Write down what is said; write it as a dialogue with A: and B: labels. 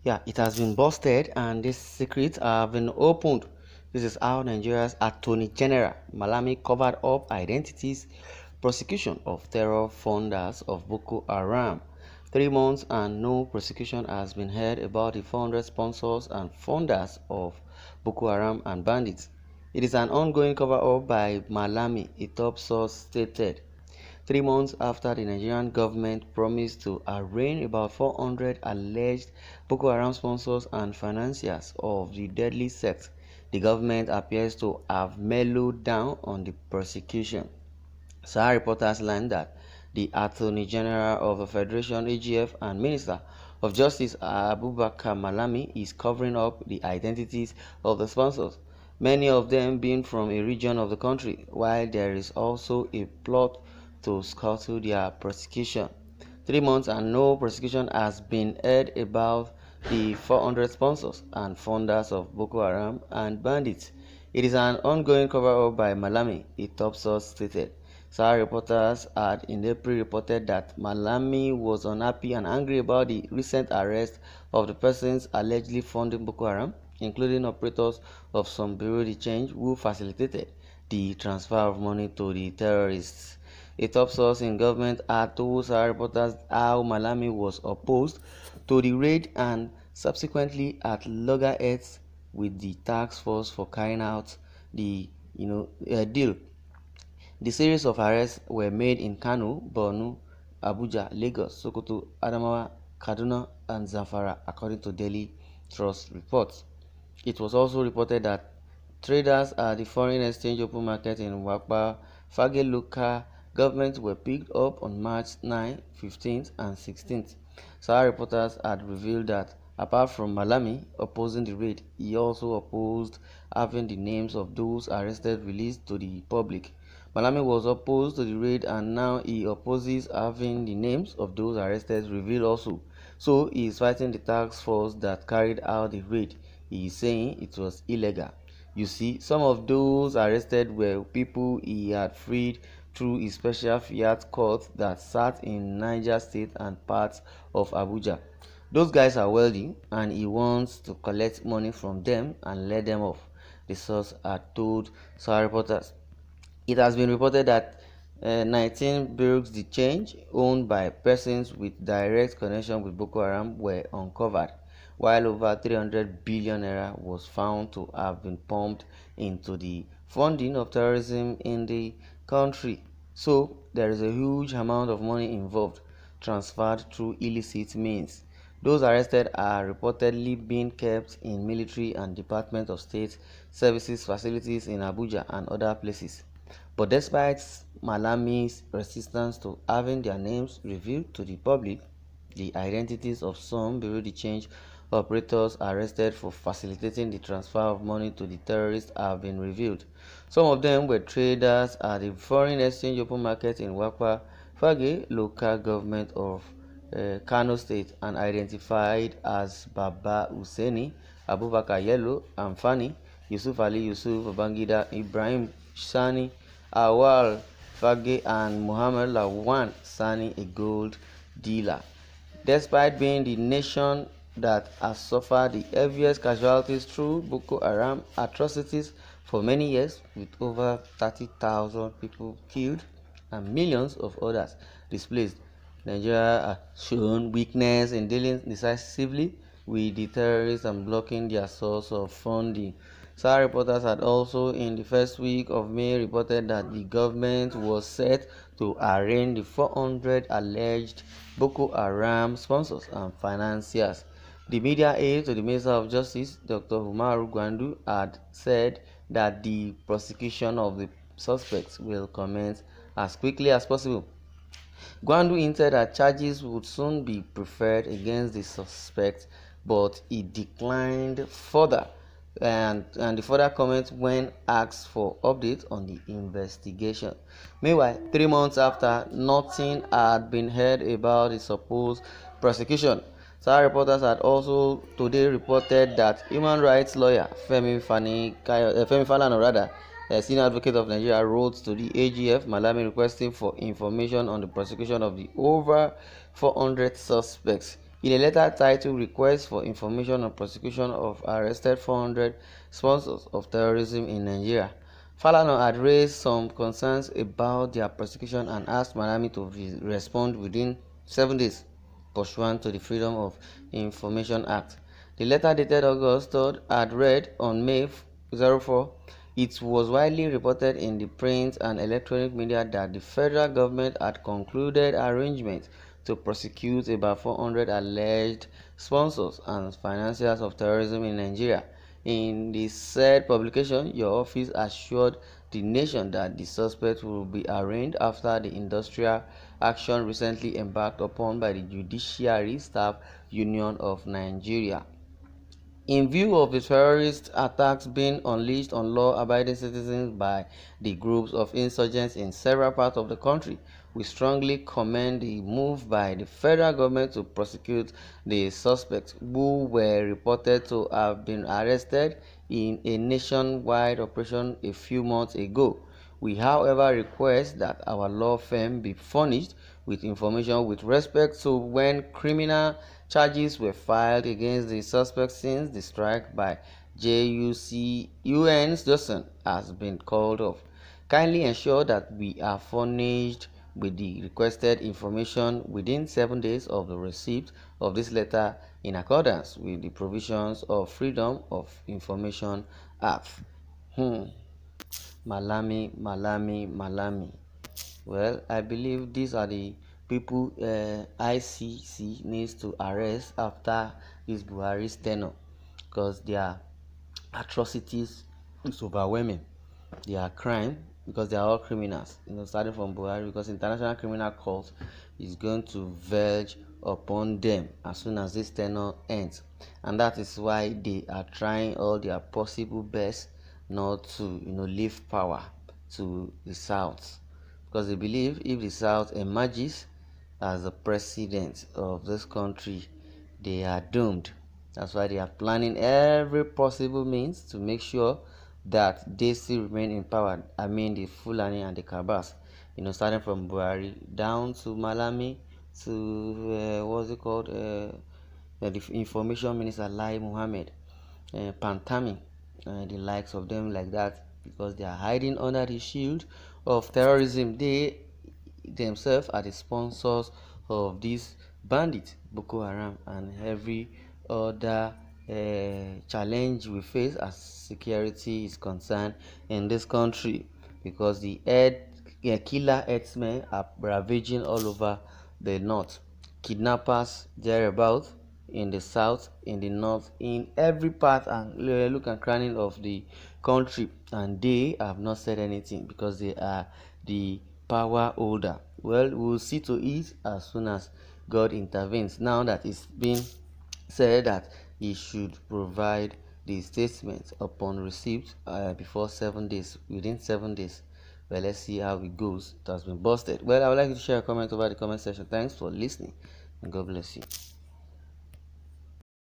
A: Yeah, it has been busted and these secrets have been opened. This is how Nigeria's Attorney General Malami covered up identities, prosecution of terror funders of Boko Haram. 3 months and no prosecution has been heard about the 400 sponsors and funders of Boko Haram and bandits. It is an ongoing cover-up by Malami, a top source stated. 3 months after the Nigerian government promised to arraign about 400 alleged Boko Haram sponsors and financiers of the deadly sect, the government appears to have mellowed down on the prosecution. Sahara reporters learned that the Attorney General of the Federation (AGF) and Minister of Justice Abubakar Malami is covering up the identities of the sponsors, many of them being from a region of the country, while there is also a plot to scuttle their prosecution. 3 months and no prosecution has been heard about the 400 sponsors and funders of Boko Haram and bandits. It is an ongoing cover-up by Malami, a top source stated. Sahara reporters had in April reported that Malami was unhappy and angry about the recent arrest of the persons allegedly funding Boko Haram, including operators of some bureau de change who facilitated the transfer of money to the terrorists. A top source in government had told Sahara reporters how Malami was opposed to the raid and subsequently at loggerheads with the task force for carrying out the deal. The series of arrests were made in Kano, Borno, Abuja, Lagos, Sokoto, Adamawa, Kaduna, and Zamfara, according to Daily Trust reports. It was also reported that traders at the foreign exchange open market in Wakpa, Fage local government were picked up on March 9, 15th, and 16th. Sahara reporters had revealed that apart from Malami opposing the raid, he also opposed having the names of those arrested released to the public. Malami was opposed to the raid and now he opposes having the names of those arrested revealed also. So he is fighting the task force that carried out the raid. He is saying it was illegal. You see, some of those arrested were people he had freed through a special fiat court that sat in Niger State and parts of Abuja. Those guys are wealthy and he wants to collect money from them and let them off, the source had told Sahara reporters. It has been reported that 19 bureaus de change owned by persons with direct connection with Boko Haram were uncovered, while over 300 billion naira was found to have been pumped into the funding of terrorism in the country. So there is a huge amount of money involved, transferred through illicit means. Those arrested are reportedly being kept in military and Department of State Services facilities in Abuja and other places. But despite Malami's resistance to having their names revealed to the public, the identities of some bureau de change operators arrested for facilitating the transfer of money to the terrorists have been revealed. Some of them were traders at the foreign exchange open market in Wakpa, Fage, local government of Kano State, and identified as Baba Hussaini, Abubakar Yellow, Amfani, Yusuf Ali Yusuf, Babangida, Ibrahim Sani, Awal Fage, and Muhammad Lawan Sani, a gold dealer. Despite being the nation that has suffered the heaviest casualties through Boko Haram atrocities for many years, with over 30,000 people killed and millions of others displaced, Nigeria has shown weakness in dealing decisively with the terrorists and blocking their source of funding. Sahara reporters had also in the first week of May reported that the government was set to arraign the 400 alleged Boko Haram sponsors and financiers. The media aide to the Minister of Justice, Dr. Umaru Gwandu, had said that the prosecution of the suspects will commence as quickly as possible. Gwandu hinted that charges would soon be preferred against the suspects, but he declined further and the further comments when asked for updates on the investigation. Meanwhile, 3 months after, nothing had been heard about the supposed prosecution. Sahara reporters had also today reported that human rights lawyer Femi Falana, a senior advocate of Nigeria, wrote to the AGF Malami requesting for information on the prosecution of the over 400 suspects In a letter titled Request for Information on Prosecution of Arrested 400 Sponsors of Terrorism in Nigeria, Falana had raised some concerns about their prosecution and asked Malami to respond within 7 days, pursuant to the Freedom of Information Act. The letter dated August 3rd had read on May 04, it was widely reported in the print and electronic media that the federal government had concluded arrangements to prosecute about 400 alleged sponsors and financiers of terrorism in Nigeria. In the said publication, your office assured the nation that the suspects will be arraigned after the industrial action recently embarked upon by the Judiciary Staff Union of Nigeria. In view of the terrorist attacks being unleashed on law-abiding citizens by the groups of insurgents in several parts of the country, we strongly commend the move by the federal government to prosecute the suspects who were reported to have been arrested in a nationwide operation a few months ago. We, however, request that our law firm be furnished with information with respect to when criminal charges were filed against the suspects since the strike by JUCUN's Johnson has been called off. Kindly ensure that we are furnished with the requested information within 7 days of the receipt of this letter in accordance with the provisions of Freedom of Information Act. Malami. Well, I believe these are the people ICC needs to arrest after this Buhari's tenure, because their atrocities is overwhelming. Their crime, because they are all criminals, starting from Buhari, because International Criminal Court is going to verge upon them as soon as this tenure ends, and that is why they are trying all their possible best not to leave power to the South, because they believe if the South emerges as the president of this country, they are doomed. That's why they are planning every possible means to make sure that they still remain in power. I mean the Fulani and the Kabas, starting from Buhari down to Malami to what's it called, the Information Minister Lai Mohammed, Pantami, the likes of them like that, because they are hiding under the shield of terrorism. They themselves are the sponsors of these bandits, Boko Haram, and every other challenge we face as security is concerned in this country, because the killer herdsmen are ravaging all over the north, kidnappers thereabouts, in the south, in the north, in every part and look and cranny of the country, and they have not said anything because they are the power holder. Well, we'll see to it as soon as God intervenes. Now that it's been said that he should provide the statement upon receipt before 7 days, within 7 days. Well, let's see how it goes. It has been busted. Well, I would like you to share a comment over the comment section. Thanks for listening, and God bless you.